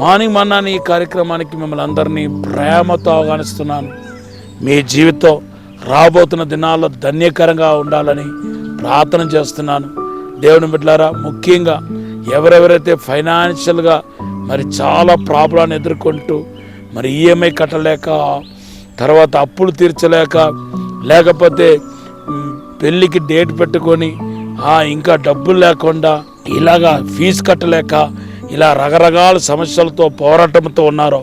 Morning మన్నా ఈ కార్యక్రమానికి మిమ్మల్ని అందరినీ ప్రేమతో ఆహ్వానిస్తున్నాను. మీ జీవితం రాబోతున్న దినాల్లో ధన్యకరంగా ఉండాలని ప్రార్థన చేస్తున్నాను. దేవుని బిడ్డలారా, ముఖ్యంగా ఎవరెవరైతే ఫైనాన్షియల్గా మరి చాలా ప్రాబ్లాన్ని ఎదుర్కొంటూ మరి ఈఎంఐ కట్టలేక, తర్వాత అప్పులు తీర్చలేక, లేకపోతే పెళ్ళికి డేట్ పెట్టుకొని ఇంకా డబ్బులు లేకుండా ఇలాగా ఫీజు కట్టలేక ఇలా రకరకాల సమస్యలతో పోరాటంతో ఉన్నారో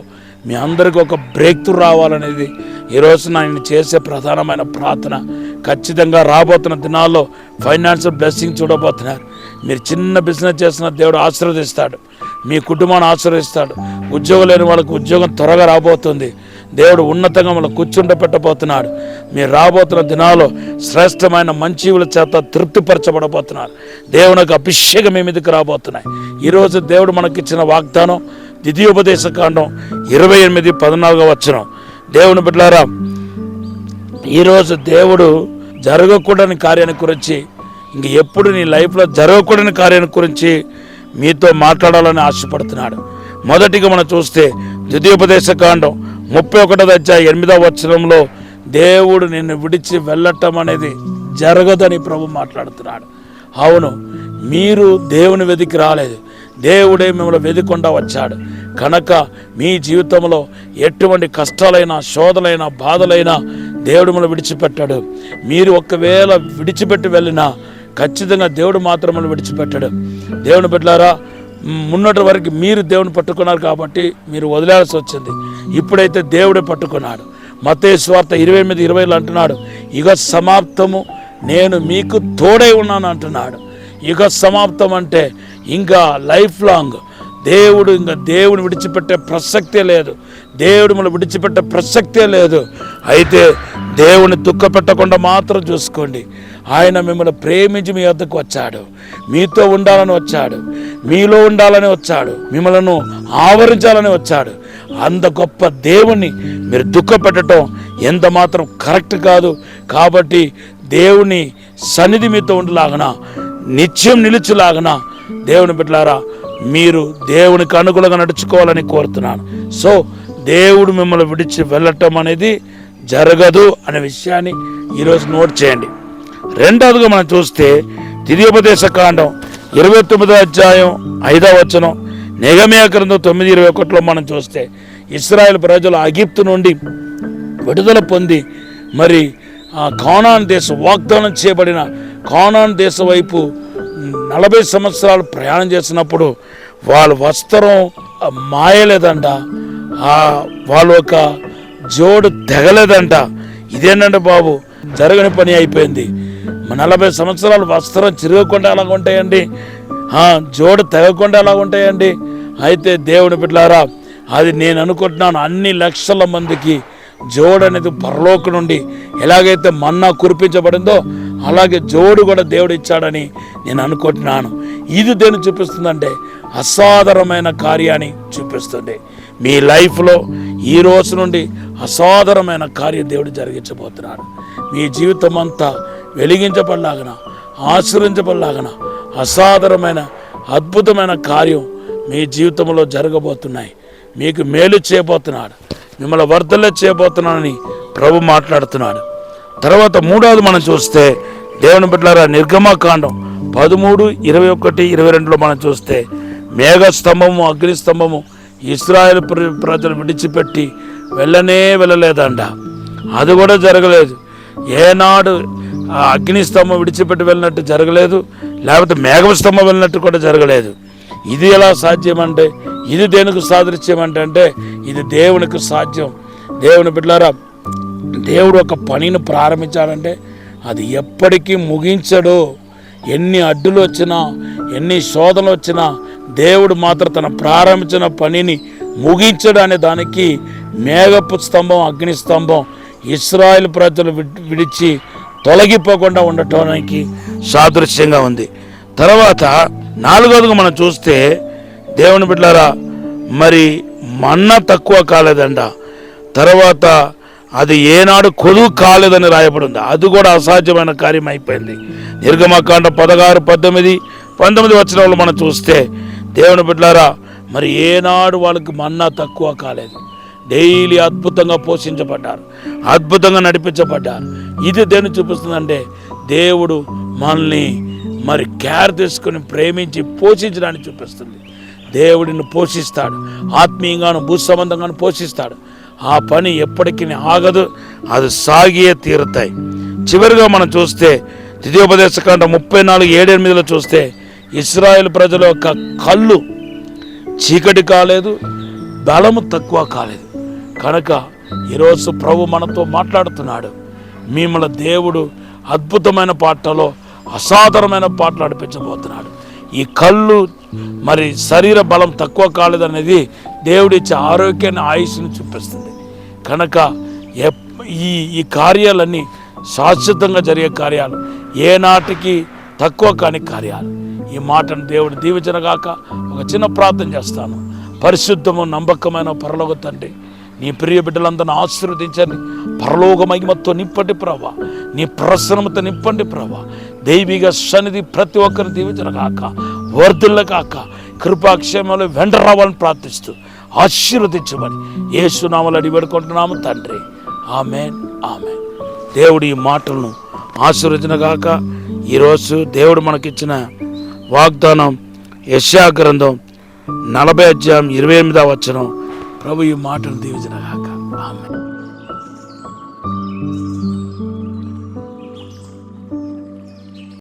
మీ అందరికీ ఒక బ్రేక్ త్రూ రావాలనేది ఈరోజు నేను చేసే ప్రధానమైన ప్రార్థన. ఖచ్చితంగా రాబోతున్న దినాల్లో ఫైనాన్షియల్ బ్లెస్సింగ్ చూడబోతున్నారు. మీరు చిన్న బిజినెస్ చేసిన దేవుడు ఆశీర్వదిస్తాడు, మీ కుటుంబాన్ని ఆశీర్వదిస్తాడు. ఉద్యోగం లేని వాళ్ళకి ఉద్యోగం త్వరగా రాబోతుంది. దేవుడు ఉన్నతంగా మనం కూర్చుండబెట్టబోతున్నాడు. మీరు రాబోతున్న దినాల్లో శ్రేష్టమైన మంచివుల చేత తృప్తిపరచబడబోతున్నారు. దేవునికి అభిషేకం మీ మీదకి రాబోతున్నాయి. ఈరోజు దేవుడు మనకిచ్చిన వాగ్దానం ద్వితీయోపదేశకాండం 28:14 వచనం. దేవుని బిడ్డలారా, ఈరోజు దేవుడు జరగకూడని కార్యాన్ని గురించి, ఇంక ఎప్పుడు నీ లైఫ్లో జరగకూడని కార్యాన్ని గురించి మీతో మాట్లాడాలని ఆశపడుతున్నాడు. మొదటిగా మనం చూస్తే ద్వితీయోపదేశకాండం 31:8 వచనంలో దేవుడు నిన్ను విడిచి వెళ్ళటం అనేది జరగదని ప్రభు మాట్లాడుతున్నాడు. అవును, మీరు దేవుని వెతికి రాలేదు, దేవుడే మిమ్మల్ని వెతికుండా వచ్చాడు. కనుక మీ జీవితంలో ఎటువంటి కష్టాలైనా, శోధలైనా, బాధలైనా దేవుడు మిమ్మల్ని విడిచిపెట్టాడు. మీరు ఒకవేళ విడిచిపెట్టి వెళ్ళినా ఖచ్చితంగా దేవుడు మాత్రం విడిచిపెట్టాడు. దేవుని బిడ్డలారా, మున్నటి వరకు మీరు దేవుని పట్టుకున్నారు కాబట్టి మీరు వదిలేయాల్సి వచ్చింది. ఇప్పుడైతే దేవుడే పట్టుకున్నాడు. మత్తయి సువార్త 28:20 అంటున్నాడు, యుగ సమాప్తము నేను మీకు తోడై ఉన్నాను అంటున్నాడు. యుగ సమాప్తం అంటే ఇంకా లైఫ్ లాంగ్ దేవుని విడిచిపెట్టే ప్రసక్తే లేదు. దేవుడు మనం విడిచిపెట్టే ప్రసక్తే లేదు. అయితే దేవుని దుఃఖపెట్టకుండా మాత్రం చూసుకోండి. ఆయన మిమ్మల్ని ప్రేమించి మీ వద్దకు వచ్చాడు, మీతో ఉండాలని వచ్చాడు, మీలో ఉండాలని వచ్చాడు, మిమ్మల్ని ఆవరించాలని వచ్చాడు. అంత గొప్ప దేవుణ్ణి మీరు దుఃఖపెట్టడం ఎంత మాత్రం కరెక్ట్ కాదు. కాబట్టి దేవుని సన్నిధి మీతో ఉండలాగన, నిత్యం నిలుచులాగన దేవుని బిడ్డలారా మీరు దేవునికి అనుగుణంగా నడుచుకోవాలని కోరుతున్నాను. సో దేవుడు మిమ్మల్ని విడిచి వెళ్ళటం అనేది జరగదు అనే విషయాన్ని ఈరోజు నోట్ చేయండి. రెండవదిగా మనం చూస్తే ద్వితీయోపదేశకాండం 29:5 వచనం, నెహెమ్యా గ్రంథం 9:21 మనం చూస్తే ఇశ్రాయేలు ప్రజలు ఐగుప్తు నుండి విడుదల పొంది మరి కానాను దేశం, వాగ్దానం చేయబడిన కానాను దేశం వైపు 40 సంవత్సరాలు ప్రయాణం చేసినప్పుడు వాళ్ళ వస్త్రం మాయలేదంట, వాళ్ళు ఒక జోడు తెగలేదంట. ఇదేంటంటే బాబు, జరగని పని అయిపోయింది. 40 సంవత్సరాలు వస్త్రం చిరగకుండా ఎలా ఉంటాయండి, జోడు తెగకుండా ఎలా ఉంటాయండి? అయితే దేవుని బిడ్డలారా, అది నేను అనుకుంటున్నాను, అన్ని లక్షల మందికి జోడు అనేది పరలోకం నుండి ఎలాగైతే మన్నా కురిపించబడిందో అలాగే జోడు కూడా దేవుడు ఇచ్చాడని నేను అనుకుంటున్నాను. ఇది దేని చూపిస్తుందంటే అసాధారణమైన కార్యాన్ని చూపిస్తుంది. మీ లైఫ్లో ఈ రోజు నుండి అసాధారణమైన కార్యం దేవుడు జరిగించబోతున్నాడు. మీ జీవితం అంతా వెలిగించబడలాగన, ఆశ్రయించబడలాగన అసాధారణమైన అద్భుతమైన కార్యం మీ జీవితంలో జరగబోతున్నాయి. మీకు మేలు చేయబోతున్నాడు, మిమ్మల్ని వర్ధలే చేయబోతున్నానని ప్రభు మాట్లాడుతున్నాడు. తర్వాత మూడవది మనం చూస్తే దేవుని బిడ్డలారా, నిర్గమకాండం 13, 21, 22 మనం చూస్తే మేఘస్తంభము, అగ్నిస్తంభము ఇశ్రాయేలు ప్రజలు విడిచిపెట్టి వెళ్ళలేదంట. అది కూడా జరగలేదు. ఏనాడు అగ్నిస్తంభం విడిచిపెట్టి వెళ్ళినట్టు జరగలేదు, లేకపోతే మేఘస్తంభం వెళ్ళినట్టు కూడా జరగలేదు. ఇది ఎలా సాధ్యమంటే, ఇది దేనికి సాదృశ్యమంటే ఇది దేవునికి సాధ్యం. దేవుని బిడ్డలారా, దేవుడు ఒక పనిని ప్రారంభించాడంటే అది ఎప్పటికీ ముగించడు. ఎన్ని అడ్డులు వచ్చినా, ఎన్ని శోధనలు వచ్చినా దేవుడు మాత్రం తన ప్రారంభించిన పనిని ముగించడు అనే దానికి మేఘపు స్తంభం, అగ్నిస్తంభం ఇశ్రాయేలు ప్రజలు విడిచి తొలగిపోకుండా ఉండటానికి సాదృశ్యంగా ఉంది. తర్వాత నాలుగవదిగా మనం చూస్తే దేవుని బిడ్డలారా, మరి మన్నా తక్కువ కాలేదంట. తర్వాత అది ఏనాడు కొదువు కాలేదని రాయబడింది. అది కూడా అసాధ్యమైన కార్యం అయిపోయింది. నిర్గమకాండం 16, 18, 19 వచనాలు మనం చూస్తే దేవుని బిడ్డలారా, మరి ఏనాడు వాళ్ళకి మన్నా తక్కువ కాలేదు. డైలీ అద్భుతంగా పోషించబడ్డారు, అద్భుతంగా నడిపించబడ్డారు. ఇది దేన్ని చూపిస్తుందంటే దేవుడు మనల్ని మరి కేర్ తీసుకొని ప్రేమించి పోషించడానికి చూపిస్తుంది. దేవుడిని పోషిస్తాడు, ఆత్మీయంగాను భూ సంబంధంగాను పోషిస్తాడు. ఆ పని ఎప్పటికీ ఆగదు, అది సాగే తీరుతాయి. చివరిగా మనం చూస్తే ద్వితీయోపదేశకాండం 34:7-8 చూస్తే ఇశ్రాయేలు ప్రజల యొక్క కళ్ళు చీకటి కాలేదు, బలము తక్కువ కాలేదు. కనుక ఈరోజు ప్రభు మనతో మాట్లాడుతున్నాడు. మిమ్మల్ని దేవుడు అద్భుతమైన పాటలో అసాధారణమైన పాటలు నడిపించబోతున్నాడు. ఈ కళ్ళు మరి శరీర బలం తక్కువ కాలేదనేది దేవుడిచ్చే ఆరోగ్యాన్ని, ఆయుష్ని చూపిస్తుంది. కనుక ఈ కార్యాలన్నీ శాశ్వతంగా జరిగే కార్యాలు, ఏనాటికి తక్కువ కాని కార్యాలు. ఈ మాటను దేవుడు దీవించనగాక. ఒక చిన్న ప్రార్థన చేస్తాను. పరిశుద్ధము నమ్మకమైన పరలోక తండ్రి, నీ ప్రియ బిడ్డలందరిని ఆశీర్వదించండి. పరలోక మహిమతో నింపండి ప్రభా, నీ ప్రసన్నమతో నింపండి ప్రభా. దైవిక సన్నిధి ప్రతి ఒక్కరిని దీవించనగాక, వర్ధిల్లగాక. కృపాక్షేమంలో వెంట రావాలని ప్రార్థిస్తూ ఆశీర్వదించమని యేసునామములో అడిగి వేడుకుంటున్నాము తండ్రి. ఆమేన్, ఆమేన్. దేవుడు ఈ మాటలను ఆశీర్వదించనగాక. ఈరోజు దేవుడు మనకిచ్చిన వాగ్దానం యెషయా గ్రంథం 40 అధ్యాయం 28వ వచనం. ప్రభు ఈ మాటను దీవించనగాక. ఆమేన్.